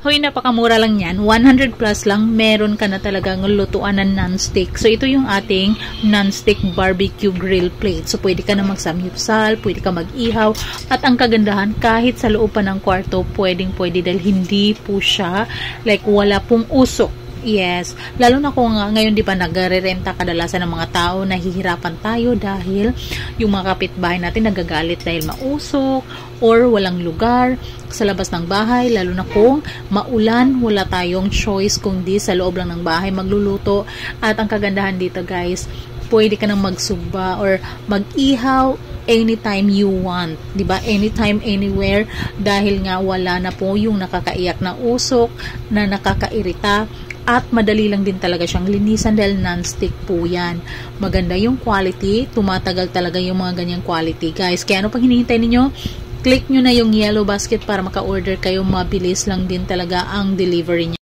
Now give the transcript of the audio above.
Hoy, napakamura lang yan. 100 plus lang, meron ka na talagang lutuan ng non-stick. So, ito yung ating non-stick barbecue grill plate. So, pwede ka na magsamyupsal, pwede ka mag-ihaw. At ang kagandahan, kahit sa loob pa ng kwarto, pwedeng-pwede dahil hindi po siya, like wala pong usok. Yes, lalo na kung ngayon di ba nagre-renta kadalasan ng mga tao, nahihirapan tayo dahil yung mga kapitbahay natin nagagalit dahil mausok or walang lugar sa labas ng bahay, lalo na kung maulan, wala tayong choice kundi sa loob lang ng bahay magluluto. At ang kagandahan dito guys, pwede ka nang magsugba or mag-ihaw anytime you want, 'di ba? Anytime, anywhere, dahil nga wala na po yung nakakaiyak na usok na nakakairita. At madali lang din talaga siyang linisan dahil non-stick po yan. Maganda yung quality. Tumatagal talaga yung mga ganyang quality, guys. Kaya ano pang hinihintay ninyo? Click nyo na yung yellow basket para maka-order kayo. Mabilis lang din talaga ang delivery niya.